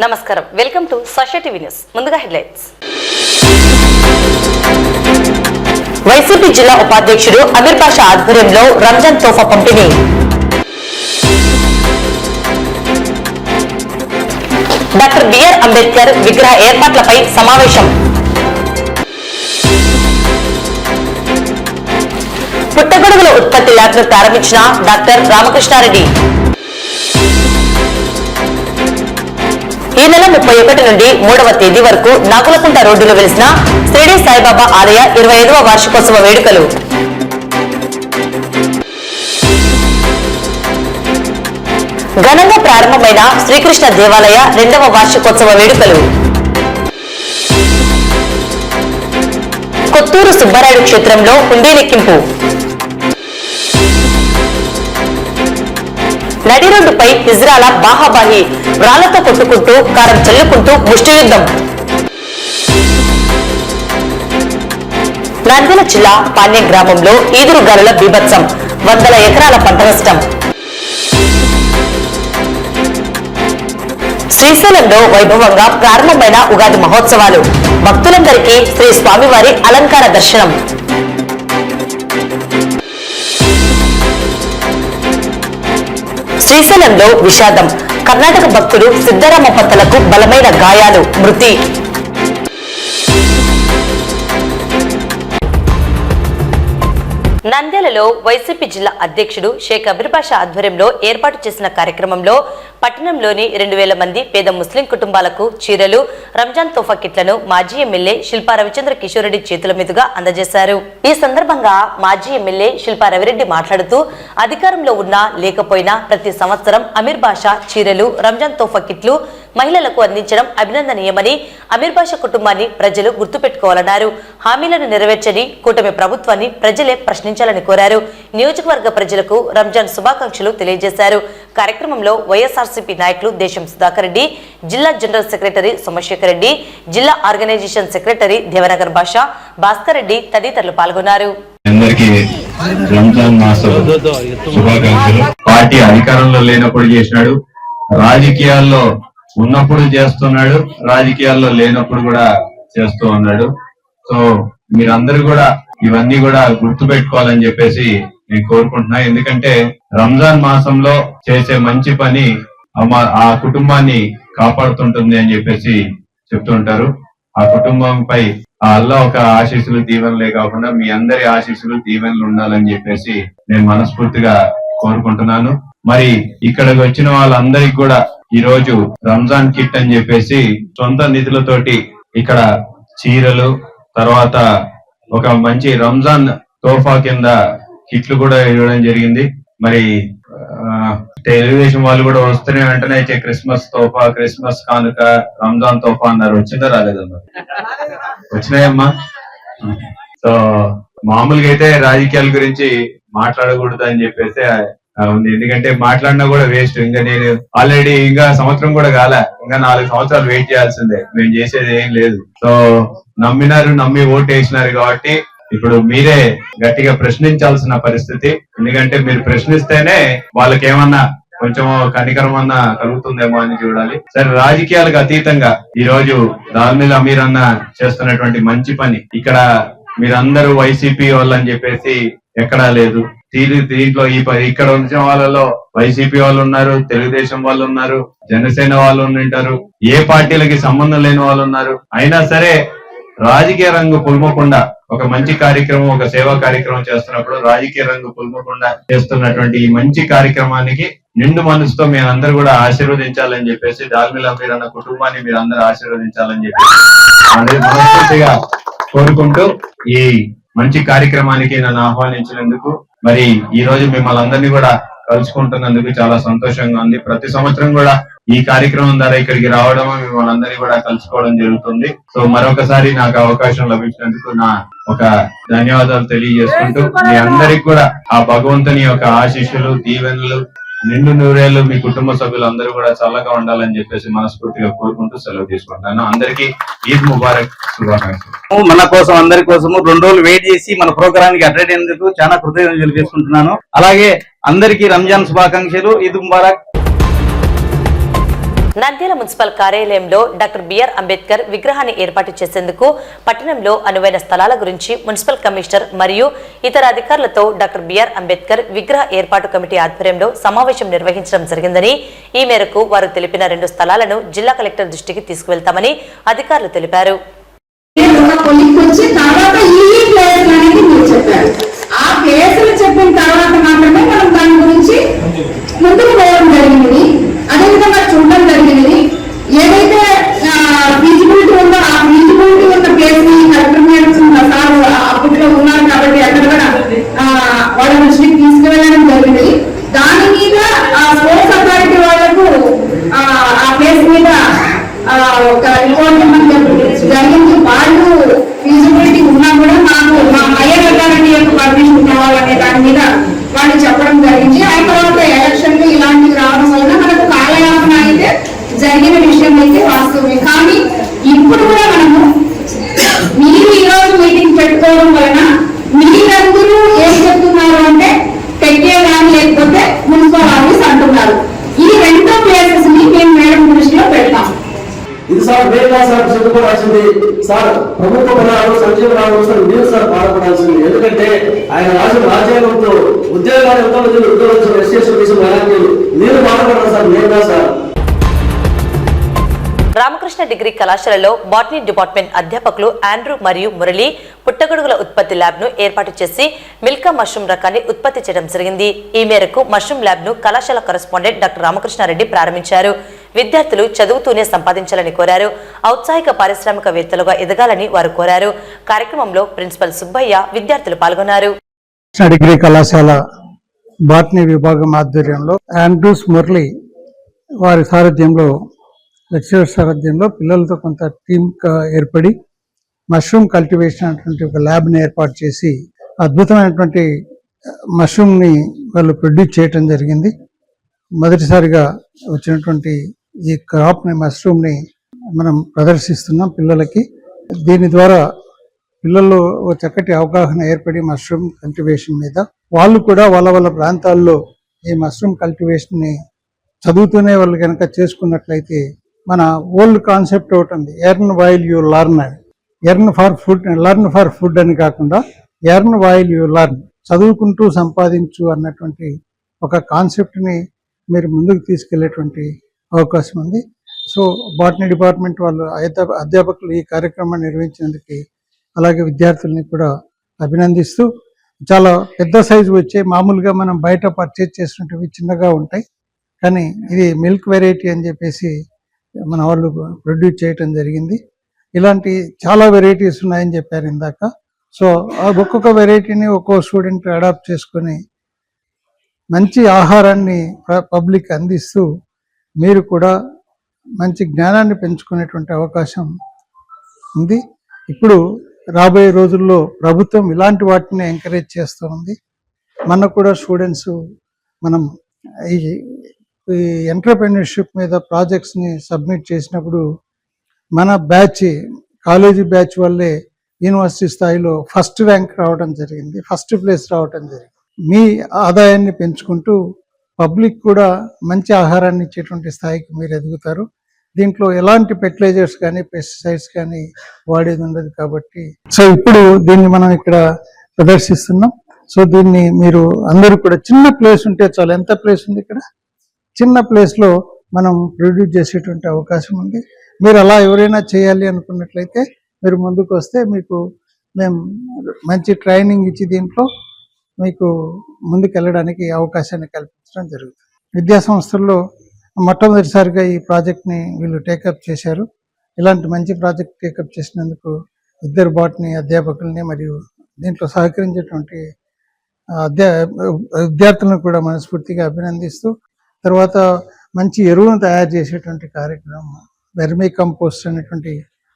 నమస్కారం, welcome to Sasha TV news. ముందుగా headlines. YCP జిల్లా ఉపాధ్యక్షుడు అమీర్ పాషా ఆధ్వర్యంలో రంజాన్ తోఫా పంపిణీ. డాక్టర్ బిఆర్ అంబేద్కర్ విగ్రహ ఏర్పాట్లపై సమావేశం. పుట్టగొడుగుల ఉత్పత్తి ల్యాబ్ను ప్రారంభించిన డాక్టర్ రామకృష్ణారెడ్డి. ఈ నెల 31 నుండి 3వ తేదీ వరకు నాగులకుంట రోడ్డులో వెలిసిన షిరిడి సాయిబాబా ఆలయ 25వ వార్షికోత్సవ వేడుకలు. ఘనంగా ప్రారంభమైన శ్రీకృష్ణ దేవాలయ 2వ వార్షికోత్సవ వేడుకలు. కొత్తూరు సుబ్బారాయుడు క్షేత్రంలో హుండీ లెక్కింపు. నడి రోడ్డుపై ఇజ్రాల బాహాబాహి రాళ్లతో కొట్టుకుంటూ కారం చల్లుకుంటూ ముష్టియుద్ధం. నంద్యాల జిల్లా పాణ్యం గ్రామంలో ఈదురుగాలుల బీభత్సం, వందల ఎకరాల పంట నష్టం. శ్రీశైలంలో వైభవంగా ప్రారంభమైన ఉగాది మహోత్సవాలు, భక్తులందరికీ శ్రీ స్వామివారి అలంకార దర్శనం. శ్రీశైలంలో విషాదం, కర్ణాటక భక్తుడు సిద్ధరామ పంతులకు బలమైన గాయాలు, మృతి. నంద్యాలలో వైసీపీ జిల్లా అధ్యక్షుడు షేక్ అమీర్ పాషా ఆధ్వర్యంలో ఏర్పాటు చేసిన కార్యక్రమంలో పట్టణంలోని 2000 మంది పేద ముస్లిం కుటుంబాలకు చీరలు, రంజాన్ తోఫా కిట్లను మాజీ ఎమ్మెల్యే శిల్పా రవిచంద్ర కిషోర్ రెడ్డి చేతుల మీదుగా అందజేశారు. ఈ సందర్భంగా మాజీ ఎమ్మెల్యే శిల్పా రవిరెడ్డి మాట్లాడుతూ, అధికారంలో ఉన్నా లేకపోయినా ప్రతి సంవత్సరం అమీర్ పాషా చీరలు, రంజాన్ తోఫా కిట్లు మహిళలకు అందించడం అభినందనీయమని, అమీర్ పాషా కుటుంబాన్ని ప్రజలు గుర్తుపెట్టుకోవాలన్నారు. హామీలను నెరవేర్చని కూటమి ప్రభుత్వాన్ని ప్రజలే ప్రశ్నించాలని కోరారు. నియోజకవర్గ ప్రజలకు రంజాన్ శుభాకాంక్షలు తెలియజేశారు. కార్యక్రమంలో వైఎస్ఆర్సీపీ నాయకులు దేశం సుధాకర్ రెడ్డి, జిల్లా జనరల్ సెక్రటరీ సోమశేఖర్ రెడ్డి, జిల్లా ఆర్గనైజేషన్ సెక్రటరీ దేవనగర్ భాషా, భాస్కర్ రెడ్డి తదితరులు పాల్గొన్నారు. పార్టీ అధికారంలో లేనప్పుడు చేసినాడు, రాజకీయాల్లో ఉన్నప్పుడు చేస్తున్నాడు, రాజకీయాల్లో లేనప్పుడు కూడా చేస్తూ ఉన్నాడు. సో మీరందరూ కూడా ఇవన్నీ కూడా గుర్తు పెట్టుకోవాలని చెప్పేసి నేను కోరుకుంటున్నా. ఎందుకంటే రంజాన్ మాసంలో చేసే మంచి పని ఆ కుటుంబాన్ని కాపాడుతుంటుంది అని చెప్పేసి చెప్తుంటారు. ఆ కుటుంబంపై ఆ అల్లా ఒక ఆశీస్సులు దీవెనలే కాకుండా మీ అందరి ఆశీస్సులు దీవెనలు ఉండాలని చెప్పేసి నేను మనస్ఫూర్తిగా కోరుకుంటున్నాను. మరి ఇక్కడికి వచ్చిన వాళ్ళందరికీ కూడా ఈ రోజు రంజాన్ కిట్ అని చెప్పేసి సొంత నిధులతోటి ఇక్కడ చీరలు, తర్వాత ఒక మంచి రంజాన్ తోఫా కింద కిట్లు కూడా ఇవ్వడం జరిగింది. మరి తెలుగుదేశం వాళ్ళు కూడా వస్తూనే వెంటనే క్రిస్మస్ తోఫా, క్రిస్మస్ కానుక, రంజాన్ తోఫా అన్నారు. వచ్చిందా రాలేదమ్మా? వచ్చినాయమ్మా. సో మామూలుగా అయితే రాజకీయాల గురించి మాట్లాడకూడదు అని చెప్పేసి ఉంది. ఎందుకంటే మాట్లాడినా కూడా వేస్ట్. ఇంకా నేను ఆల్రెడీ ఇంకా సంవత్సరం కూడా కాలే, ఇంకా 4 సంవత్సరాలు వెయిట్ చేయాల్సిందే. మేము చేసేది ఏం లేదు. సో నమ్మి ఓటు వేసినారు కాబట్టి ఇప్పుడు మీరే గట్టిగా ప్రశ్నించాల్సిన పరిస్థితి. ఎందుకంటే మీరు ప్రశ్నిస్తేనే వాళ్ళకి ఏమన్నా కొంచెం కనికరం అన్నా కలుగుతుందేమో అని చూడాలి. సరే, రాజకీయాలకు అతీతంగా ఈ రోజు దాల్మిల్ అమీర్ అన్న చేస్తున్నటువంటి మంచి పని ఇక్కడ మీరందరూ వైసీపీ వాళ్ళు అని చెప్పేసి ఎక్కడా లేదు. దీంట్లో ఇక్కడ వచ్చిన వాళ్ళలో వైసీపీ వాళ్ళు ఉన్నారు, తెలుగుదేశం వాళ్ళు ఉన్నారు, జనసేన వాళ్ళు ఉంటారు, ఏ పార్టీలకి సంబంధం లేని వాళ్ళు ఉన్నారు. అయినా సరే రాజకీయ రంగు పుల్మకుండా ఒక మంచి కార్యక్రమం, ఒక సేవా కార్యక్రమం చేస్తున్నప్పుడు రాజకీయ రంగు పుల్మకుండా చేస్తున్నటువంటి ఈ మంచి కార్యక్రమానికి నిండు మనసుతో మీరందరూ కూడా ఆశీర్వదించాలని చెప్పేసి, దాల్మిల్ అమీర్ అన్న కుటుంబాన్ని మీరందరూ ఆశీర్వదించాలని చెప్పేసి మనస్ఫూర్తిగా కోరుకుంటూ ఈ మంచి కార్యక్రమానికి నన్ను ఆహ్వానించినందుకు, మరి ఈ రోజు మిమ్మల్ని అందరినీ కూడా కలుసుకుంటున్నందుకు చాలా సంతోషంగా ఉంది. ప్రతి సంవత్సరం కూడా ఈ కార్యక్రమం ద్వారా ఇక్కడికి రావడం, మిమ్మల్ని అందరినీ కూడా కలుసుకోవడం జరుగుతుంది. సో మరొకసారి నాకు అవకాశం లభించినందుకు నా ఒక ధన్యవాదాలు తెలియజేసుకుంటూ, మీ అందరికి కూడా ఆ భగవంతుని యొక్క ఆశీస్సులు, దీవెనలు, నిండు నూరేళ్లు మీ కుటుంబ సభ్యులందరూ కూడా చల్లగా ఉండాలని చెప్పేసి మనస్ఫూర్తిగా కోరుకుంటూ సెలవు తీసుకుంటాను. అందరికీ ఈద్ ముబారక్ శుభాకాంక్షలు. మన కోసం అందరి కోసము 2 రోజులు వెయిట్ చేసి మన ప్రోగ్రామ్ కి అటెండ్ అయినందుకు చాలా కృతజ్ఞతలు తెలియజేసుకుంటున్నాను. అలాగే అందరికీ రంజాన్ శుభాకాంక్షలు, ఈద్ ముబారక్. నంద్యాల మున్సిపల్ కార్యాలయంలో డాక్టర్ బిఆర్ అంబేద్కర్ విగ్రహాన్ని ఏర్పాటు చేసేందుకు పట్టణంలో అనువైన స్థలాల గురించి మున్సిపల్ కమిషనర్ మరియు ఇతర అధికారులతో డాక్టర్ బిఆర్ అంబేద్కర్ విగ్రహ ఏర్పాటు కమిటీ ఆధ్వర్యంలో సమావేశం నిర్వహించడం జరిగిందని ఈ మేరకు వారు తెలిపిన 2 స్థలాలను జిల్లా కలెక్టర్ దృష్టికి తీసుకువెళ్తామని అధికారులు తెలిపారు. చెప్పిన తర్వాత మాత్రమే మనం దాని గురించి ముందుకు పోవడం జరిగింది. అదేవిధంగా చూడడం జరిగినది. ఏదైతే ఫీజిబిలిటీ ఉందో ఆ ఫీజిబిలిటీ ఉన్న ప్లేస్ ని కలెక్టర్ మేడం సార్ అప్పట్లో ఉన్నారు కాబట్టి అక్కడ కూడా వాళ్ళ దృష్టికి తీసుకువెళ్ళడం జరిగింది. దాని మీద స్పోర్ట్స్ అథారిటీ వాళ్ళకు ఆ ప్లేస్ మీద ఒక రిపోర్ట్ జరిగింది. వాళ్ళు ఫీజిబిలిటీ ఉన్నా కూడా మాకు మా హైయర్ అథారిటీ యొక్క పర్మిషన్ కావాలనే దాని మీద వాళ్ళు చెప్పడం జరిగింది. ఆ తర్వాత ఎలక్షన్లు ఇలాంటివి రావడం వల్ల మనకు కాలయాపన అయితే జరిగిన విషయం అయితే వాస్తవమే. కానీ ఇప్పుడు కూడా మనము మీరు ఈ రోజు మీటింగ్ పెట్టుకోవడం వలన మీరందరూ ఏం చెప్తున్నారు అంటే పెట్టేదాన్ని లేకపోతే మున్సిపల్ ఆఫీస్ అంటున్నారు. ఈ 2 ప్లేసెస్ ని మేము మేడం దృష్టిలో పెడతాం. ఇది సార్ వేగా సార్ చెప్పుకోవాల్సింది. సార్ ప్రభుత్వ పదాలు సంక్షేమ రావాల్సిన మీరు సార్ బాధపడాల్సింది. ఎందుకంటే ఆయన రాసిన రాజ్యాంగంతో ఉద్యోగాలు ఎంతో మంది ఉద్యోగం ఎస్ఎస్ మీరు బాధపడాలి సార్, లేదా సార్. రామకృష్ణ డిగ్రీ కళాశాలలో బాటనీ డిపార్ట్మెంట్ అధ్యాపకులు ఆండ్రూ మరియు మురళి పుట్టగొడుగుల ఉత్పత్తి ల్యాబ్ ను ఏర్పాటు చేసి మిల్కా మష్రూమ్ రకాన్ని ఉత్పత్తి చేయడం జరిగింది. ఈ మేరకు మష్రూమ్ ల్యాబ్ ను కళాశాల కరెస్పాండెంట్ డాక్టర్ రామకృష్ణారెడ్డి ప్రారంభించారు. విద్యార్థులు చదువుతూనే సంపాదించాలని కోరారు. ఔత్సాహిక పారిశ్రామికవేత్తలుగా ఎదగాలని వారు కోరారు. కార్యక్రమంలో ప్రిన్సిపల్ సుబ్బయ్య విద్యార్థులు పాల్గొన్నారు. డిగ్రీ కళాశాల బాటనీ విభాగం ఆధ్వర్యంలో ఆండ్రూస్ మురళి వారి సారథ్యంలో లెక్చరర్ సారథ్యంలో పిల్లలతో కొంత టీమ్ ఏర్పడి మష్రూమ్ కల్టివేషన్ అనేటువంటి ఒక ల్యాబ్ని ఏర్పాటు చేసి అద్భుతమైనటువంటి మష్రూమ్ని వాళ్ళు ప్రొడ్యూస్ చేయటం జరిగింది. మొదటిసారిగా వచ్చినటువంటి ఈ క్రాప్ని మష్రూమ్ని మనం ప్రదర్శిస్తున్నాం పిల్లలకి. దీని ద్వారా పిల్లల్లో ఒక చక్కటి అవగాహన ఏర్పడి మష్రూమ్ కల్టివేషన్ మీద వాళ్ళు కూడా వాళ్ళ ప్రాంతాల్లో ఈ మష్రూమ్ కల్టివేషన్ని చదువుతూనే వాళ్ళు కనుక చేసుకున్నట్లయితే మన ఓల్డ్ కాన్సెప్ట్ ఒకటి ఉంది, ఎర్న్ వైల్ యూ లర్న్ అని. లర్న్ ఫర్ ఫుడ్ అని కాకుండా ఎర్న్ వైల్ యూ లర్న్, చదువుకుంటూ సంపాదించు అన్నటువంటి ఒక కాన్సెప్ట్ని మీరు ముందుకు తీసుకెళ్లేటువంటి అవకాశం ఉంది. సో బాటనీ డిపార్ట్మెంట్ వాళ్ళు అధ్యాపకులు ఈ కార్యక్రమాన్ని నిర్వహించినందుకు అలాగే విద్యార్థుల్ని కూడా అభినందిస్తూ, చాలా పెద్ద సైజు వచ్చే మామూలుగా మనం బయట పర్చేజ్ చేసినవి చిన్నగా ఉంటాయి, కానీ ఇది మిల్క్ వెరైటీ అని చెప్పేసి మన వాళ్ళు ప్రొడ్యూస్ చేయటం జరిగింది. ఇలాంటి చాలా వెరైటీస్ ఉన్నాయని చెప్పారు ఇందాక. సో ఒక్కొక్క వెరైటీని ఒక్కో స్టూడెంట్ అడాప్ట్ చేసుకొని మంచి ఆహారాన్ని పబ్లిక్ అందిస్తూ మీరు కూడా మంచి జ్ఞానాన్ని పెంచుకునేటువంటి అవకాశం ఉంది. ఇప్పుడు రాబోయే రోజుల్లో ప్రభుత్వం ఇలాంటి వాటిని ఎంకరేజ్ చేస్తూ ఉంది. మనకు కూడా స్టూడెంట్స్ మనం ఈ ఎంటర్‌ప్రెన్యూర్‌షిప్ మీద ప్రాజెక్ట్స్ని సబ్మిట్ చేసినప్పుడు మన బ్యాచ్ కాలేజీ బ్యాచ్ వల్లే యూనివర్సిటీ స్థాయిలో ఫస్ట్ ర్యాంక్ రావడం జరిగింది, ఫస్ట్ ప్లేస్ రావడం జరిగింది. మీ ఆదాయాన్ని పెంచుకుంటూ పబ్లిక్ కూడా మంచి ఆహారాన్ని ఇచ్చేటువంటి స్థాయికి మీరు ఎదుగుతారు. దీంట్లో ఎలాంటి ఫెర్టిలైజర్స్ కానీ పెస్టిసైడ్స్ కానీ వాడేది ఉండదు కాబట్టి సో ఇప్పుడు దీన్ని మనం ఇక్కడ ప్రదర్శిస్తున్నాం. సో దీన్ని మీరు అందరూ కూడా చిన్న ప్లేస్ ఉంటే చాలు. ఎంత ప్లేస్ ఉంది ఇక్కడ? చిన్న ప్లేస్లో మనం ప్రొడ్యూస్ చేసేటువంటి అవకాశం ఉంది. మీరు అలా ఎవరైనా చేయాలి అనుకున్నట్లయితే మీరు ముందుకు వస్తే మీకు మేము మంచి ట్రైనింగ్ ఇచ్చి దీంట్లో మీకు ముందుకు వెళ్ళడానికి అవకాశాన్ని కల్పించడం జరుగుతుంది. విద్యా సంస్థల్లో మొట్టమొదటిసారిగా ఈ ప్రాజెక్ట్ని వీళ్ళు టేకప్ చేశారు. ఇలాంటి మంచి ప్రాజెక్ట్ టేకప్ చేసినందుకు 2 బాటనీ అధ్యాపకుల్ని మరియు దీంట్లో సహకరించేటువంటి విద్యార్థులను కూడా మనస్ఫూర్తిగా అభినందిస్తూ, తర్వాత మంచి ఎరువును తయారు చేసేటువంటి కార్యక్రమం వెర్మీ కంపోస్ట్ అనేటువంటి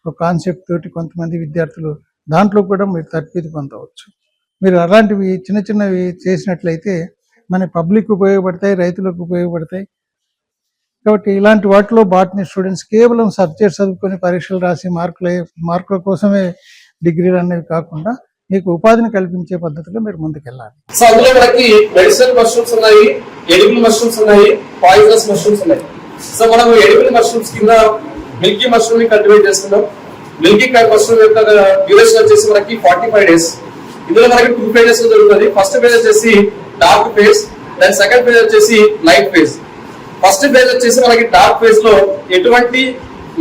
ఒక కాన్సెప్ట్ తోటి కొంతమంది విద్యార్థులు దాంట్లో కూడా మీరు తరబేతి పొందవచ్చు. మీరు అలాంటివి చిన్న చిన్నవి చేసినట్లయితే మన పబ్లిక్ ఉపయోగపడతాయి, రైతులకు ఉపయోగపడతాయి. కాబట్టి ఇలాంటి వాటిలో బాటనీ స్టూడెంట్స్ కేవలం సబ్జెక్ట్ చదువుకొని పరీక్షలు రాసి మార్కుల కోసమే డిగ్రీలు అనేవి కాకుండా మీకు ఉపాధిని కల్పించే పద్ధతిలో మీరు ముందుకెళ్ళాలి. సో అందులో మనకి మెడిసినల్ మష్రూమ్స్ ఉన్నాయి, ఎడిబుల్ మష్రూమ్స్ ఉన్నాయి, పాయిజనస్ మష్రూమ్స్ ఉన్నాయి. సో మనం ఎడిబుల్ మష్రూమ్స్ కింద మిల్కీ మష్రూమ్ ని కల్టివేట్ చేస్తున్నాం. మిల్కీ మష్రూమ్ యొక్క డ్యూరేషన్ వచ్చేసి మనకి 45 days. ఇందులో మనకి 2 phases జరుగుతుంది. ఫస్ట్ ఫేజ్ వచ్చేసి dark phase, then second phase వచ్చేసి లైట్ ఫేజ్. ఫస్ట్ ఫేజ్ వచ్చేసి మనకి డార్క్ ఫేజ్ లో ఎటువంటి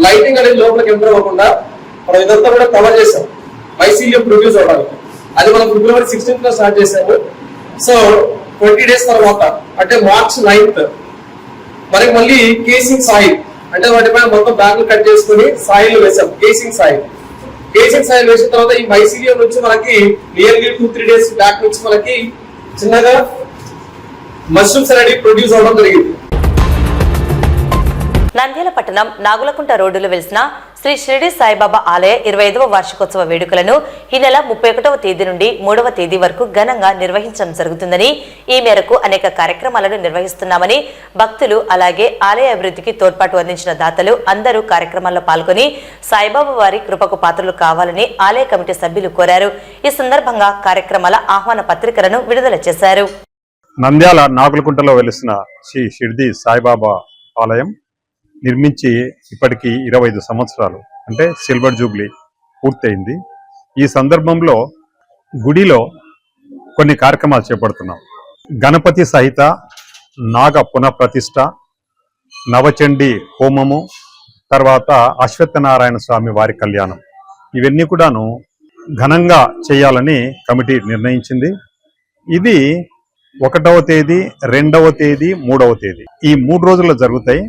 లైటింగ్ అనేది లోపలికి ఎంటర్ అవ్వకుండా మనం ఇదంతా కూడా కవర్ చేసాం మైసీలియం ప్రొడ్యూస్ అవడానికి. అది మనం February 16th లో స్టార్ట్ చేసాము. సో 20 days తర్వాత అంటే March 9th మనకి మళ్ళీ కేసింగ్ సాయిల్ అంటే వాటిపైన మొత్తం బ్యాగులు కట్ చేసుకుని సాయిల్ వేసాం. కేసింగ్ సాయిల్ వేసిన తర్వాత ఈ మైసీలియం నుంచి మనకి నియర్లీ 2-3 days బ్యాక్ నుంచి మనకి చిన్నగా మష్రూమ్స్ అనేది ప్రొడ్యూస్ అవడం జరిగింది. నంద్యాల పట్టణం నాగులకుంట రోడ్డులో వెలిసిన శ్రీ షిరిడి సాయిబాబా ఆలయ 25వ వార్షికోత్సవ వేడుకలను ఈ నెల 31వ తేదీ నుండి 3వ తేదీ వరకు ఘనంగా నిర్వహించడం జరుగుతుందని, ఈ మేరకు అనేక కార్యక్రమాలను నిర్వహిస్తున్నామని భక్తులు అలాగే ఆలయ అభివృద్ధికి తోడ్పాటు అందించిన దాతలు అందరూ కార్యక్రమాల్లో పాల్గొని సాయిబాబా వారి కృపకు పాత్రలు కావాలని ఆలయ కమిటీ సభ్యులు కోరారు. ఈ సందర్భంగా కార్యక్రమాల ఆహ్వాన పత్రికలను విడుదల చేశారు. నంద్యాల నాగులకుంటలో వెలిసిన శ్రీ షిరిడి సాయిబాబా ఆలయం నిర్మించి ఇప్పటికి 25 సంవత్సరాలు అంటే సిల్వర్ జూబ్లీ పూర్తయింది. ఈ సందర్భంలో గుడిలో కొన్ని కార్యక్రమాలు చేపడుతున్నాం. గణపతి సహిత నాగ పునఃప్రతిష్ఠ, నవచండి హోమము, తర్వాత అశ్వత్థనారాయణ స్వామి వారి కళ్యాణం, ఇవన్నీ కూడాను ఘనంగా చేయాలని కమిటీ నిర్ణయించింది. ఇది 1వ తేదీ, 2వ తేదీ, 3వ తేదీ ఈ 3 రోజుల్లో జరుగుతాయి.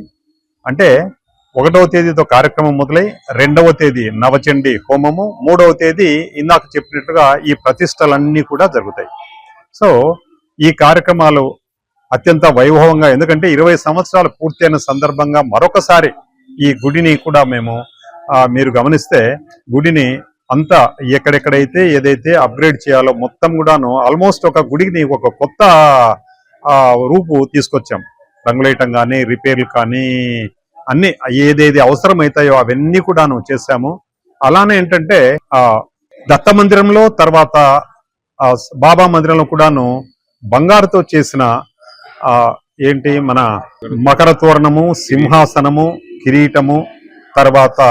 అంటే 1వ తేదీతో కార్యక్రమం మొదలై 2వ తేదీ నవచండి హోమము, 3వ తేదీ ఇందాక చెప్పినట్టుగా ఈ ప్రతిష్టలన్నీ కూడా జరుగుతాయి. సో ఈ కార్యక్రమాలు అత్యంత వైభవంగా, ఎందుకంటే 20 సంవత్సరాలు పూర్తయిన సందర్భంగా మరొకసారి ఈ గుడిని కూడా మేము మీరు గమనిస్తే గుడిని అంతా ఎక్కడెక్కడైతే ఏదైతే అప్గ్రేడ్ చేయాలో మొత్తం కూడాను ఆల్మోస్ట్ ఒక గుడిని ఒక కొత్త రూపు తీసుకొచ్చాం. రంగులేయటం కానీ, రిపేర్లు కానీ, అన్ని ఏదేది అవసరమవుతాయో అవన్నీ కూడాను చేశాము. అలానే ఏంటంటే దత్త మందిరంలో తర్వాత బాబా మందిరంలో కూడాను బంగారుతో చేసిన ఏంటి మన మకర తోరణము, సింహాసనము, కిరీటము, తర్వాత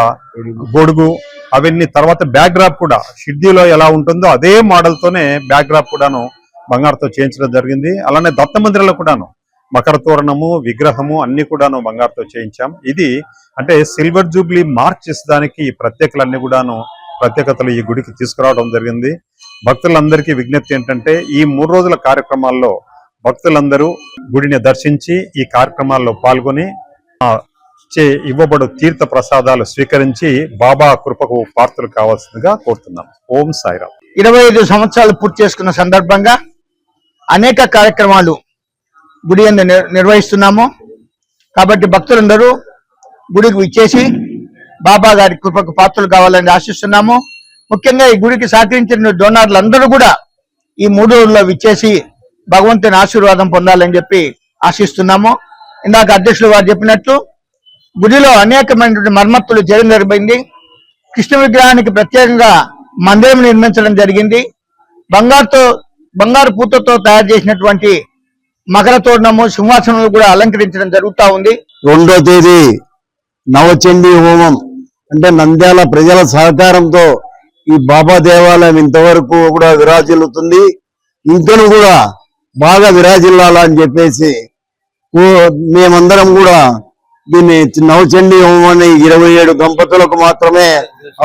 గొడుగు, అవన్నీ, తర్వాత బ్యాక్ డ్రాప్ కూడా షిర్డీలో ఎలా ఉంటుందో అదే మోడల్ తోనే బ్యాక్ డ్రాప్ కూడాను బంగారుతో చేయించడం జరిగింది. అలానే దత్త మందిరంలో కూడాను మకర తోరణము, విగ్రహము అన్ని కూడాను బంగారుతో చేయించాం. ఇది అంటే సిల్వర్ జూబ్లీ మార్క్ చేసేదానికి ఈ ప్రత్యేకతలు ఈ గుడికి తీసుకురావడం జరిగింది. భక్తులందరికీ విజ్ఞప్తి ఏంటంటే ఈ 3 రోజుల కార్యక్రమాల్లో భక్తులందరూ గుడిని దర్శించి ఈ కార్యక్రమాల్లో పాల్గొని ఇవ్వబడు తీర్థ ప్రసాదాలు స్వీకరించి బాబా కృపకు పాత్రలు కావాల్సిందిగా కోరుతున్నాం. ఓం సాయిరామ్. 25 సంవత్సరాలు పూర్తి చేసుకున్న సందర్భంగా అనేక కార్యక్రమాలు గుడి నిర్వహిస్తున్నాము. కాబట్టి భక్తులందరూ గుడికి విచ్చేసి బాబా గారి కృపకు పాత్రలు కావాలని ఆశిస్తున్నాము. ముఖ్యంగా ఈ గుడికి సహకరించిన డోనర్లందరూ కూడా ఈ 3 రోజుల్లో విచ్చేసి భగవంతుని ఆశీర్వాదం పొందాలని చెప్పి ఆశిస్తున్నాము. ఇందాక అధ్యక్షులు వారు చెప్పినట్లు గుడిలో అనేకమైనటువంటి మరమ్మతులు చేయడం జరిగింది. కృష్ణ విగ్రహానికి ప్రత్యేకంగా మందిరం నిర్మించడం జరిగింది. బంగారు పూతతో తయారు చేసినటువంటి మకర తోరణము, సింహాసనలు కూడా అలంకరించడం జరుగుతూ ఉంది. 2వ తేదీ నవచండీ హోమం అంటే నంద్యాల ప్రజల సహకారంతో ఈ బాబా దేవాలయం ఇంతవరకు కూడా విరాజిల్లుతుంది. ఇంకను కూడా బాగా విరాజిల్లాలని చెప్పేసి మేమందరం కూడా దీన్ని నవచండీ హోమాన్ని 27 దంపతులకు మాత్రమే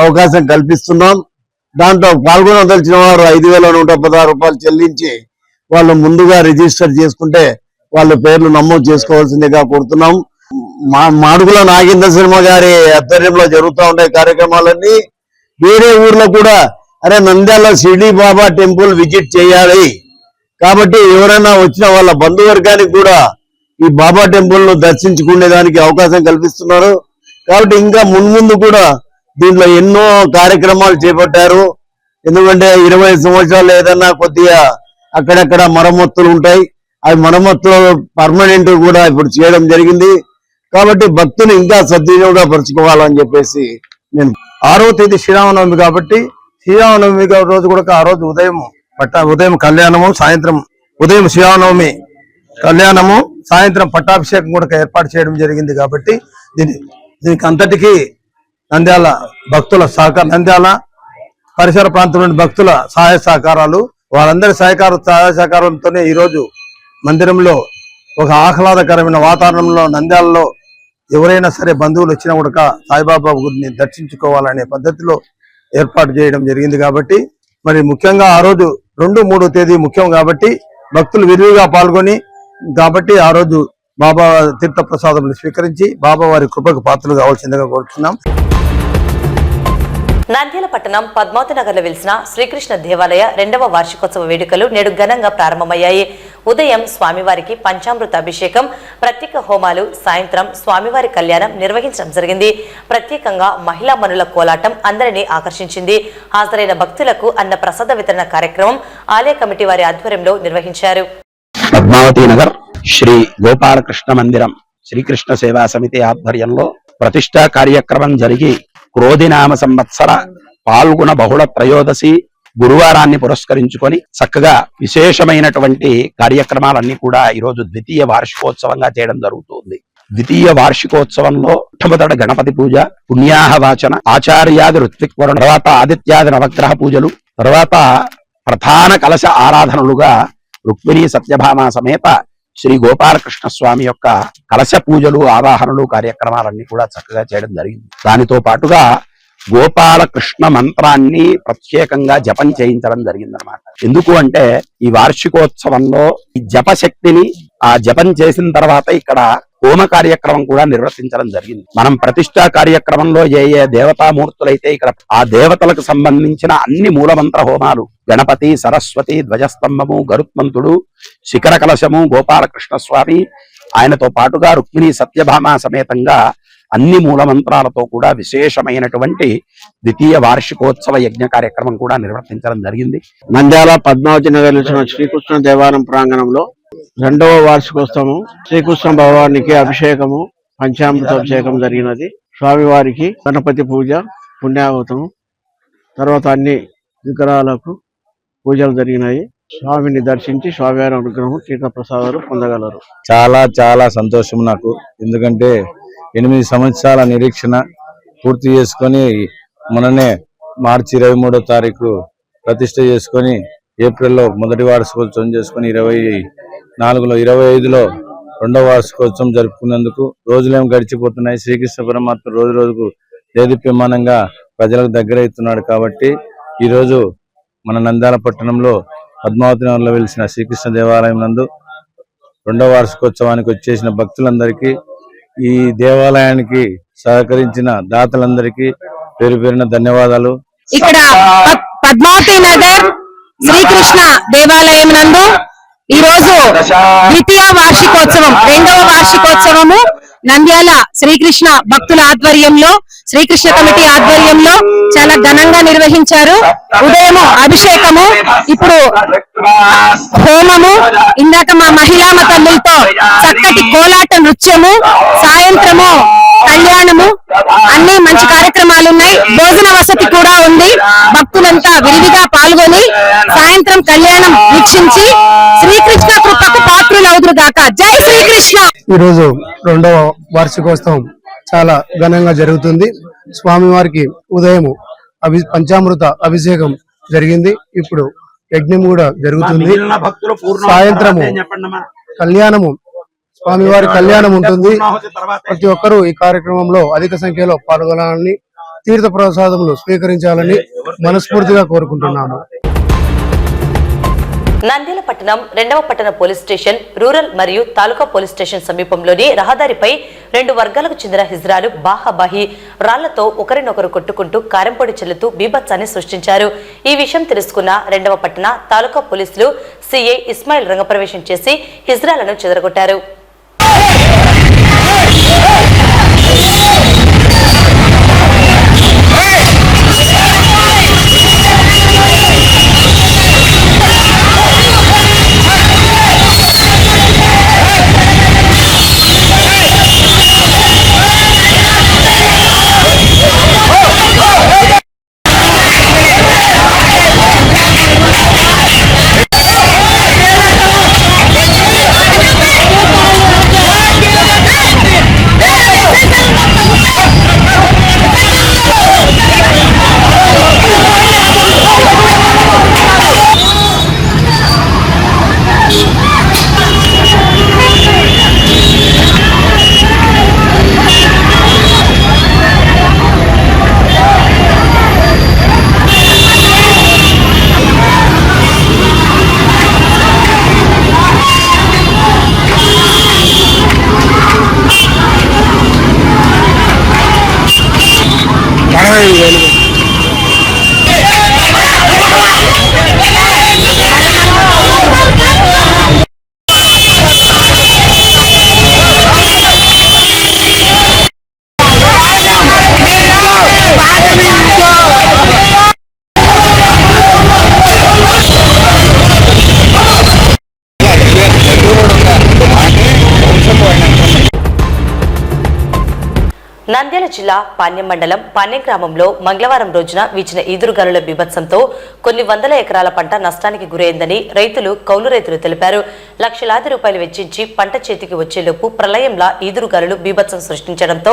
అవకాశం కల్పిస్తున్నాం. దాంట్లో పాల్గొనదలిచిన వారు 5,116 రూపాయలు చెల్లించి వాళ్ళు ముందుగా రిజిస్టర్ చేసుకుంటే వాళ్ళ పేర్లు నమోదు చేసుకోవాల్సిందిగా కోరుతున్నాం. మాడుగుల నాగేంద్ర శర్మ గారి ఆధ్వర్యంలో జరుగుతూ ఉండే కార్యక్రమాలన్నీ వేరే ఊర్లో కూడా అరే నంద్యాల షిరిడి బాబా టెంపుల్ విజిట్ చేయాలి కాబట్టి ఎవరైనా వచ్చిన వాళ్ళ బంధువర్గానికి కూడా ఈ బాబా టెంపుల్ ను దర్శించుకునేదానికి అవకాశం కల్పిస్తున్నారు. కాబట్టి ఇంకా మున్ముందు కూడా దీంట్లో ఎన్నో కార్యక్రమాలు చేపట్టారు. ఎందుకంటే 20 సంవత్సరాలు ఏదన్నా కొద్దిగా అక్కడక్కడ మరమ్మతులు ఉంటాయి. అవి మరమ్మతులు పర్మనెంట్ కూడా ఇప్పుడు చేయడం జరిగింది. కాబట్టి భక్తులు ఇంకా సద్వినియోగపరచుకోవాలని చెప్పేసి నేను 6వ తేదీ శ్రీరామనవమి కాబట్టి శ్రీరామనవమి రోజు కూడా ఆ రోజు ఉదయం కళ్యాణము, సాయంత్రం ఉదయం శ్రీరామనవమి కళ్యాణము, సాయంత్రం పట్టాభిషేకం కూడా ఏర్పాటు చేయడం జరిగింది. కాబట్టి దీనికి అంతటికీ నంద్యాల భక్తుల సహకారం, నంద్యాల పరిసర ప్రాంతంలోని భక్తుల సహాయ సహకారాలు, వాళ్ళందరి సహాయ సహకారంతోనే ఈరోజు మందిరంలో ఒక ఆహ్లాదకరమైన వాతావరణంలో నంద్యాలలో ఎవరైనా సరే బంధువులు వచ్చినా కూడా సాయిబాబా గుడిని దర్శించుకోవాలనే పద్ధతిలో ఏర్పాటు చేయడం జరిగింది. కాబట్టి మరి ముఖ్యంగా ఆ రోజు 2, 3 తేదీ ముఖ్యం కాబట్టి భక్తులు విరివిగా పాల్గొని కాబట్టి ఆ రోజు బాబా తీర్థ ప్రసాదములు స్వీకరించి బాబా వారి కృపకు పాత్రలు కావాల్సిందిగా కోరుతున్నాం. నంద్యాల పట్టణం పద్మావతి నగర్లో వెలిసిన శ్రీకృష్ణ దేవాలయ 2వ వార్షికోత్సవ వేడుకలు నేడు ఘనంగా ప్రారంభమయ్యాయి. ఉదయం స్వామివారికి పంచామృత అభిషేకం, ప్రత్యేక హోమాలు, సాయంత్రం స్వామివారి కళ్యాణం నిర్వహించడం జరిగింది. ప్రత్యేకంగా మహిళా మనుల కోలాటం అందరినీ ఆకర్షించింది. హాజరైన భక్తులకు అన్న ప్రసాద వితరణ కార్యక్రమం ఆలయ కమిటీ వారి ఆధ్వర్యంలో నిర్వహించారు. పద్మావతి నగర్ శ్రీ గోపాలకృష్ణ మందిరం శ్రీకృష్ణ సేవా సమితి ఆధ్వర్యంలో ప్రతిష్టా కార్యక్రమం జరిగి క్రోధినామ సంవత్సర పాల్గొన బహుళ త్రయోదశి గురువారాన్ని పురస్కరించుకొని చక్కగా విశేషమైనటువంటి కార్యక్రమాలన్నీ కూడా ఈరోజు ద్వితీయ వార్షికోత్సవంగా చేయడం జరుగుతుంది. ద్వితీయ వార్షికోత్సవంలో మొట్టమొదట గణపతి పూజ, పుణ్యాహవాచన, ఆచార్యాది ఋత్విక్వరణ, తర్వాత ఆదిత్యాది నవగ్రహ పూజలు, తర్వాత ప్రధాన కలశ ఆరాధనలుగా రుక్మిణీ సత్యభామ సమేత శ్రీ గోపాలకృష్ణ స్వామి యొక్క కలశ పూజలు, ఆవాహనలు కార్యక్రమాలన్నీ కూడా చక్కగా చేయడం జరిగింది. దానితో పాటుగా గోపాలకృష్ణ మంత్రాన్ని ప్రత్యేకంగా జపం చేయించడం జరిగిందనమాట. ఎందుకు అంటే ఈ వార్షికోత్సవంలో ఈ జపశక్తిని ఆ జపం చేసిన తర్వాత ఇక్కడ హోమ కార్యక్రమం కూడా నిర్వర్తించడం జరిగింది. మనం ప్రతిష్టా కార్యక్రమంలో ఏ దేవతామూర్తులైతే ఇక్కడ ఆ దేవతలకు సంబంధించిన అన్ని మూలమంత్ర హోమాలు, గణపతి, సరస్వతి, ధ్వజస్తంభము, గరుత్మంతుడు, శిఖర కలశము, గోపాలకృష్ణ స్వామి, ఆయనతో పాటుగా రుక్మిణీ సత్యభామ సమేతంగా అన్ని మూలమంత్రాలతో కూడా విశేషమైనటువంటి ద్వితీయ వార్షికోత్సవ యజ్ఞ కార్యక్రమం కూడా నిర్వర్తించడం జరిగింది. నంద్యాల పద్మావతి నగర్ శ్రీకృష్ణ దేవాలయం ప్రాంగణంలో 2వ వార్షికోత్సవం శ్రీకృష్ణ భగవానికి అభిషేకము, పంచామృత అభిషేకం జరిగినది. స్వామివారికి గణపతి పూజ, పుణ్యావతం, తర్వాత అన్ని విగ్రహాలకు పూజలు జరిగినాయి. స్వామిని దర్శించి స్వామివారి అనుగ్రహం, తీర్థ ప్రసాదాలు పొందగలరు. చాలా చాలా సంతోషం నాకు. ఎందుకంటే 8 సంవత్సరాల నిరీక్షణ పూర్తి చేసుకొని మొన్ననే మార్చి 23వ తారీఖు ప్రతిష్ఠ చేసుకొని ఏప్రిల్లో మొదటి వార్షికోత్సవం చేసుకొని 24లో 25లో 2వ వార్షికోత్సవం జరుపుకున్నందుకు రోజులేం గడిచిపోతున్నాయి. శ్రీకృష్ణ పరమాత్మ రోజు రోజుకు దేదీప్యమానంగా ప్రజలకు దగ్గరవుతున్నాడు. కాబట్టి ఈరోజు మన నంద్యాల పట్టణంలో పద్మావతి నగర్లో వెలిసిన శ్రీకృష్ణ దేవాలయం నందు 2వ వార్షికోత్సవానికి వచ్చేసిన భక్తులందరికీ, ఈ దేవాలయానికి సహకరించిన దాతలందరికీ పేరు పేరున ధన్యవాదాలు. ఇక్కడ పద్మావతి నగర్ శ్రీకృష్ణ దేవాలయం నందు ఈ రోజు ద్వితీయ వార్షికోత్సవం 2వ వార్షికోత్సవము నంద్యాల శ్రీకృష్ణ భక్తుల ఆధ్వర్యంలో, శ్రీకృష్ణ కమిటీ ఆధ్వర్యంలో చాలా ఘనంగా నిర్వహించారు. ఉదయము అభిషేకము, ఇప్పుడు హోమము, ఇందాక మా మహిళా తల్లులతో చక్కటి కోలాట నృత్యము, సాయంత్రము కళ్యాణము, అన్ని మంచి కార్యక్రమాలు ఉన్నాయి. భోజన వసతి కూడా ఉంది. భక్తులంతా విరివిగా పాల్గొని సాయంత్రం కళ్యాణం వీక్షించి శ్రీకృష్ణ కృపకు పాత్రులవుదురుగాక. జై శ్రీకృష్ణ. ఈ రోజు 2వ వార్షికోత్సవం చాలా ఘనంగా జరుగుతుంది. స్వామివారికి ఉదయం పంచామృత అభిషేకం జరిగింది. ఇప్పుడు యజ్ఞం కూడా జరుగుతుంది. సాయంత్రము కళ్యాణము, స్వామివారి కళ్యాణం ఉంటుంది. ప్రతి ఒక్కరూ ఈ కార్యక్రమంలో అధిక సంఖ్యలో పాల్గొనాలని, తీర్థ ప్రసాదములు స్వీకరించాలని మనస్ఫూర్తిగా కోరుకుంటున్నాము. నంద్యాల పట్టణం 2వ పట్టణ పోలీస్ స్టేషన్, రూరల్ మరియు తాలూకా పోలీస్ స్టేషన్ సమీపంలోని రహదారిపై 2 వర్గాలకు చెందిన హిజ్రాలు బాహాబాహి రాళ్లతో ఒకరినొకరు కొట్టుకుంటూ కారంపొడి చెల్లుతూ బీభత్సాన్ని సృష్టించారు. ఈ విషయం తెలుసుకున్న 2వ పట్టణ తాలూకా పోలీసులు సిఐ ఇస్మాయిల్ రంగప్రవేశం చేసి హిజ్రాలను చెదరగొట్టారు. నంద్యాల జిల్లా పాణ్యం మండలం పాణ్యం గ్రామంలో మంగళవారం రోజున వీచిన ఈదురుగాలుల బీభత్సంతో కొన్ని వందల ఎకరాల పంట నష్టానికి గురైందని రైతులు కౌలు రైతులు తెలిపారు. లక్షలాది రూపాయలు వెచ్చించి పంట చేతికి వచ్చేలోపు ప్రళయంలా ఈదురుగాలులు బీభత్సం సృష్టించడంతో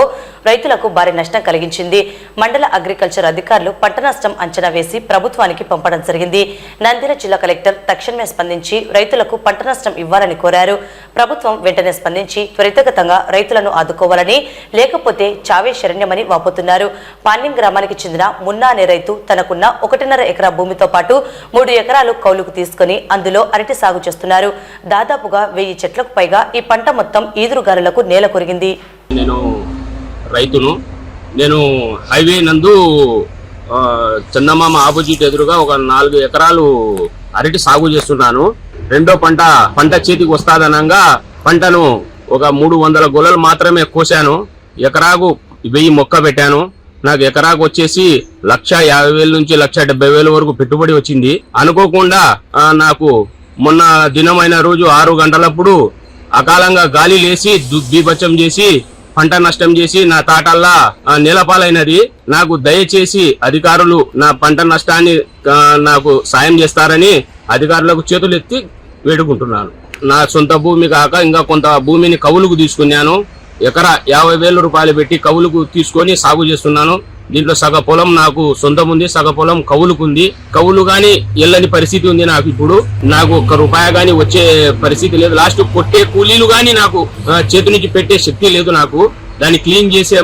రైతులకు భారీ నష్టం కలిగించింది. మండల అగ్రికల్చర్ అధికారులు పంట నష్టం అంచనా వేసి ప్రభుత్వానికి పంపడం జరిగింది. నంద్యాల జిల్లా కలెక్టర్ తక్షణమే స్పందించి రైతులకు పంట నష్టం ఇవ్వాలని కోరారు. ప్రభుత్వం వెంటనే స్పందించి త్వరితగతంగా రైతులను ఆదుకోవాలని, లేకపోతే చావే శరణ్యమని వాపోతున్నారు. పాణ్యం గ్రామానికి చెందిన మున్నా అనే రైతు తనకున్న 1.5 ఎకరా భూమితో పాటు 3 ఎకరాలు కౌలుకు తీసుకుని అందులో అరటి సాగు చేస్తున్నారు. దాదాపుగా 1000 చెట్లకు పైగా ఈ పంట మొత్తం ఈదురుగాలులకు నేల కొరిగింది. నేను రైతును. నేను హైవే నందు చందమామ ఆపోజిట్ ఎదురుగా ఒక 4 ఎకరాలు అరటి సాగు చేస్తున్నాను. రెండో పంట చేతికి వస్తాదనంగా పంటను ఒక 300 గొలలు మాత్రమే కోసాను. ఎకరాకు 1000 మొక్క పెట్టాను. నాకు ఎకరాకు వచ్చేసి 1,50,000 నుంచి 1,70,000 వరకు పెట్టుబడి వచ్చింది. అనుకోకుండా నాకు మొన్న దినమైన రోజు 6 గంటలప్పుడు అకాలంగా గాలి లేసి బీభత్సం చేసి పంట నష్టం చేసి నా తాటల్లా నేలపాలైనది. నాకు దయచేసి అధికారులు నా పంట నష్టాన్ని నాకు సాయం చేస్తారని అధికారులకు చేతులెత్తి వేడుకుంటున్నాను. నా సొంత భూమి కాక ఇంకా కొంత భూమిని కవులుకు తీసుకున్నాను. ఎకరా 50,000 రూపాయలు పెట్టి కవులుకు తీసుకొని సాగు చేస్తున్నాను. దీంట్లో సగ పొలం నాకు సొంతం ఉంది, సగ పొలం కవులుకుంది. కవులు గాని ఎల్లని పరిస్థితి ఉంది. నాకు ఇప్పుడు నాకు 1 రూపాయి గాని వచ్చే పరిస్థితి లేదు. లాస్ట్ కొట్టే కూలీలు గాని నాకు చేతి నుంచి పెట్టే శక్తి లేదు. నాకు దాన్ని క్లీన్ చేసే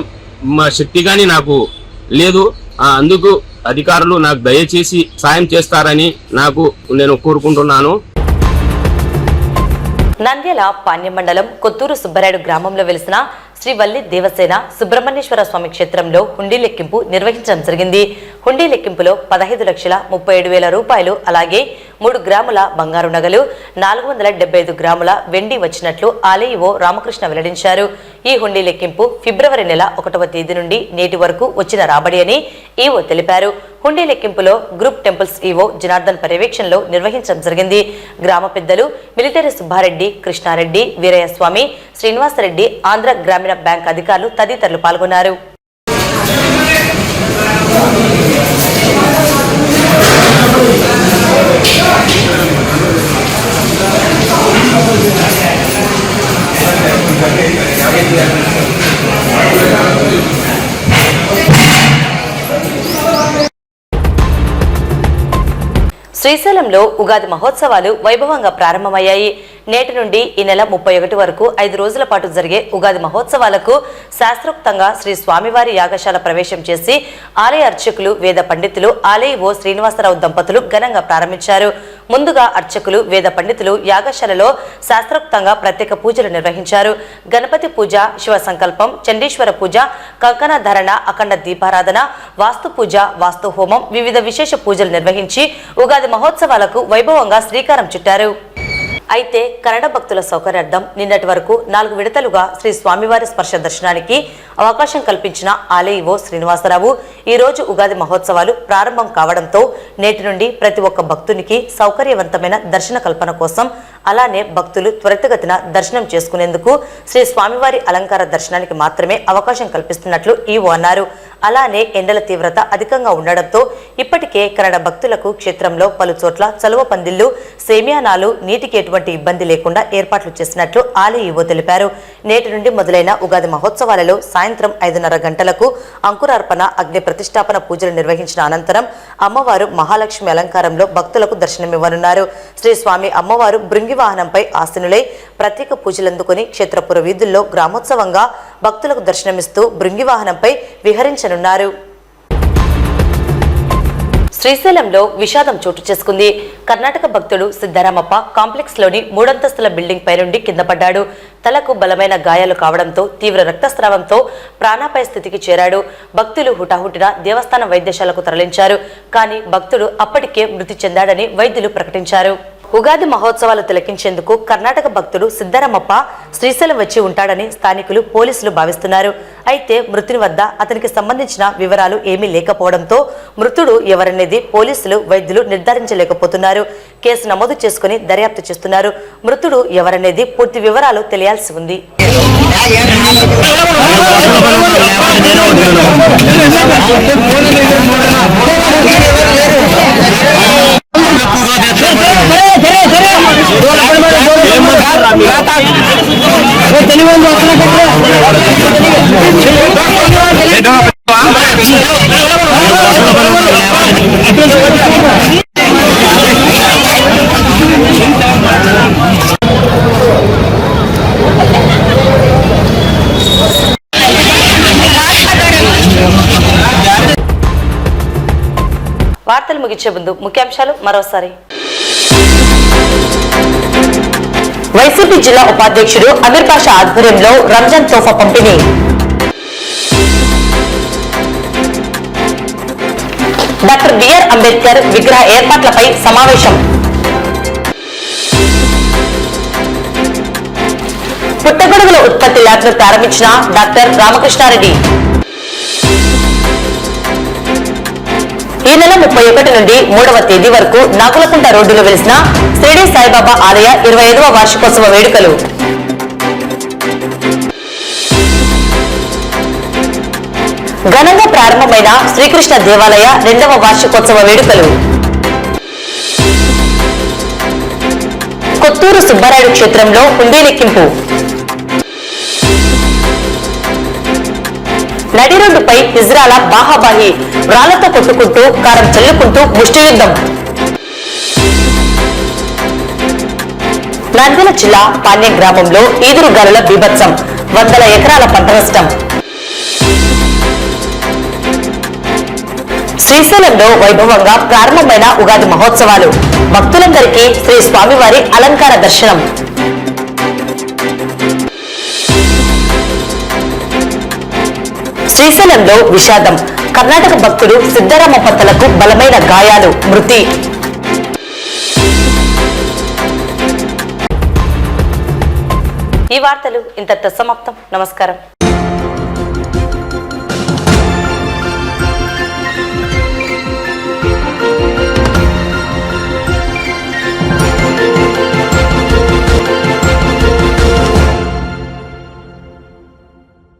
శక్తి గాని నాకు లేదు. అందుకు అధికారులు నాకు దయచేసి సాయం చేస్తారని నేను కోరుకుంటున్నాను. నంద్యాల పాణ్యం మండలం కొత్తూరు సుబ్బరాయుడు గ్రామంలో వెలిసిన శ్రీ వల్లి దేవసేన సుబ్రహ్మణ్యేశ్వర స్వామి క్షేత్రంలో హుండీ లెక్కింపు నిర్వహించడం జరిగింది. హుండీ లెక్కింపులో 15,37,000 రూపాయలు, అలాగే 3 గ్రాముల బంగారు నగలు, 475 గ్రాముల వెండి వచ్చినట్లు ఆలయో రామకృష్ణ వెల్లడించారు. ఈ హుండీ లెక్కింపు ఫిబ్రవరి నెల 1వ తేదీ నుండి నేటి వరకు వచ్చిన రాబడి అని ఈవో తెలిపారు. హుండీ లెక్కింపులో గ్రూప్ టెంపుల్స్ ఈవో జనార్దన్ పర్యవేక్షణలో నిర్వహించడం జరిగింది. గ్రామ పెద్దలు మిలిటరీ సుబ్బారెడ్డి, కృష్ణారెడ్డి, వీరయ్యస్వామి, శ్రీనివాసరెడ్డి, ఆంధ్ర గ్రామీణ బ్యాంక్ అధికారులు తదితరులు పాల్గొన్నారు. శ్రీశైలంలో ఉగాది మహోత్సవాలు వైభవంగా ప్రారంభమయ్యాయి. నేటి నుండి ఈ నెల 31 వరకు 5 రోజుల పాటు జరిగే ఉగాది మహోత్సవాలకు శాస్త్రోక్తంగా శ్రీ స్వామివారి యాగశాల ప్రవేశం చేసి ఆలయ అర్చకులు, వేద పండితులు, ఆలయో శ్రీనివాసరావు దంపతులు ఘనంగా ప్రారంభించారు. ముందుగా అర్చకులు, వేద పండితులు యాగశాలలో శాస్త్రోక్తంగా ప్రత్యేక పూజలు నిర్వహించారు. గణపతి పూజ, శివ సంకల్పం, చండీశ్వర పూజ, కంకణ ధారణ, అఖండ దీపారాధన, వాస్తు పూజ, వాస్తు హోమం, వివిధ విశేష పూజలు నిర్వహించి ఉగాది మహోత్సవాలకు వైభవంగా శ్రీకారం చుట్టారు. అయితే కన్నడ భక్తుల సౌకర్యార్థం నిన్నటి వరకు 4 విడతలుగా శ్రీ స్వామివారి స్పర్శ దర్శనానికి అవకాశం కల్పించిన ఆలయో శ్రీనివాసరావు ఈ రోజు ఉగాది మహోత్సవాలు ప్రారంభం కావడంతో నేటి నుండి ప్రతి ఒక్క భక్తునికి సౌకర్యవంతమైన దర్శన కల్పన కోసం, అలానే భక్తులు త్వరితగతిన దర్శనం చేసుకునేందుకు శ్రీ స్వామివారి అలంకార దర్శనానికి మాత్రమే అవకాశం కల్పిస్తున్నట్లు ఈవో అన్నారు. అలానే ఎండల తీవ్రత అధికంగా ఉండడంతో ఇప్పటికే కన్నడ భక్తులకు క్షేత్రంలో పలు చోట్ల చలువ పందిళ్లు, సేమియానాలు, నీటికి ఎటువంటి ఇబ్బంది లేకుండా ఏర్పాట్లు చేసినట్లు ఆలయ ఈవో తెలిపారు. నేటి నుండి మొదలైన ఉగాది మహోత్సవాలలో సాయంత్రం 5:30 గంటలకు అంకురార్పణ, అగ్ని ప్రతిష్టాపన పూజలు నిర్వహించిన అనంతరం అమ్మవారు మహాలక్ష్మి అలంకారంలో భక్తులకు దర్శనమివ్వనున్నారు. శ్రీ స్వామి అమ్మవారు బృంగి వాహనంపై ఆసీనులై ప్రత్యేక పూజలందుకుని క్షేత్రపుర వీధుల్లో గ్రామోత్సవంగా భక్తులకు దర్శనమిస్తూ బృంగి వాహనంపై విహరించనున్నారు. శ్రీశైలంలో విషాదం చోటు చేసుకుంది. కర్ణాటక భక్తుడు సిద్ధరామప్ప కాంప్లెక్స్ లోని 3 అంతస్తుల బిల్డింగ్ పై నుండి కింద పడ్డాడు. తలకు బలమైన గాయాలు కావడంతో తీవ్ర రక్తస్రావంతో ప్రాణాపాయ స్థితికి చేరాడు. భక్తులు హుటాహుటిన దేవస్థాన వైద్యశాలకు తరలించారు. కానీ భక్తుడు అప్పటికే మృతి చెందాడని వైద్యులు ప్రకటించారు. ఉగాది మహోత్సవాలు తిలకించేందుకు కర్ణాటక భక్తుడు సిద్ధరామప్ప శ్రీశైలం వచ్చి ఉంటాడని స్థానికులు పోలీసులు భావిస్తున్నారు. అయితే మృతుని వద్ద అతనికి సంబంధించిన వివరాలు ఏమీ లేకపోవడంతో మృతుడు ఎవరనేది పోలీసులు వైద్యులు నిర్ధారించలేకపోతున్నారు. కేసు నమోదు చేసుకుని దర్యాప్తు చేస్తున్నారు. మృతుడు ఎవరనేది పూర్తి వివరాలు తెలియాల్సి ఉంది. వార్తలు ముగించే ముందు ముఖ్యాంశాలు మరోసారి. వైసీపీ జిల్లా ఉపాధ్యక్షుడు అమీర్ బాషా ఆధ్వర్యంలో రంజాన్ తోఫా పంపిణీ. డాక్టర్ బిఆర్ అంబేద్కర్ విగ్రహ ఏర్పాట్లపై సమావేశం. పుట్టగొడుగుల ఉత్పత్తి ల్యాబ్ను ప్రారంభించిన డాక్టర్ రామకృష్ణారెడ్డి. ఈ నెల 31 నుండి 3వ తేదీ వరకు నాగులకుంట రోడ్డులో వెలిసిన షిరిడి సాయిబాబా ఆలయ 25వ వార్షికోత్సవ వేడుకలు. ఘనంగా ప్రారంభమైన శ్రీకృష్ణ దేవాలయ 2వ వార్షికోత్సవ వేడుకలు. కొత్తూరు సుబ్బారాయుడు క్షేత్రంలో హుండీ లెక్కింపు. నడి రోడ్డుపై హిజ్రాల బాహాబాహి రాళ్లతో కొట్టుకుంటూ కారం చల్లుకుంటూ ముష్టి యుద్ధం. నంద్యాల జిల్లా పాణ్యం గ్రామంలో ఈదురుగాలుల బీభత్సం, 100 ఎకరాల పంట నష్టం. శ్రీశైలంలో వైభవంగా ప్రారంభమైన ఉగాది మహోత్సవాలు, భక్తులందరికీ శ్రీ స్వామివారి అలంకార దర్శనం. శ్రీశైలంలో విషాదం, కర్ణాటక భక్తుడు సిద్ధరామప్ప తలకు బలమైన గాయాలు, మృతి. ఈ వార్తలు ఇంతటితో సమాప్తం. నమస్కారం.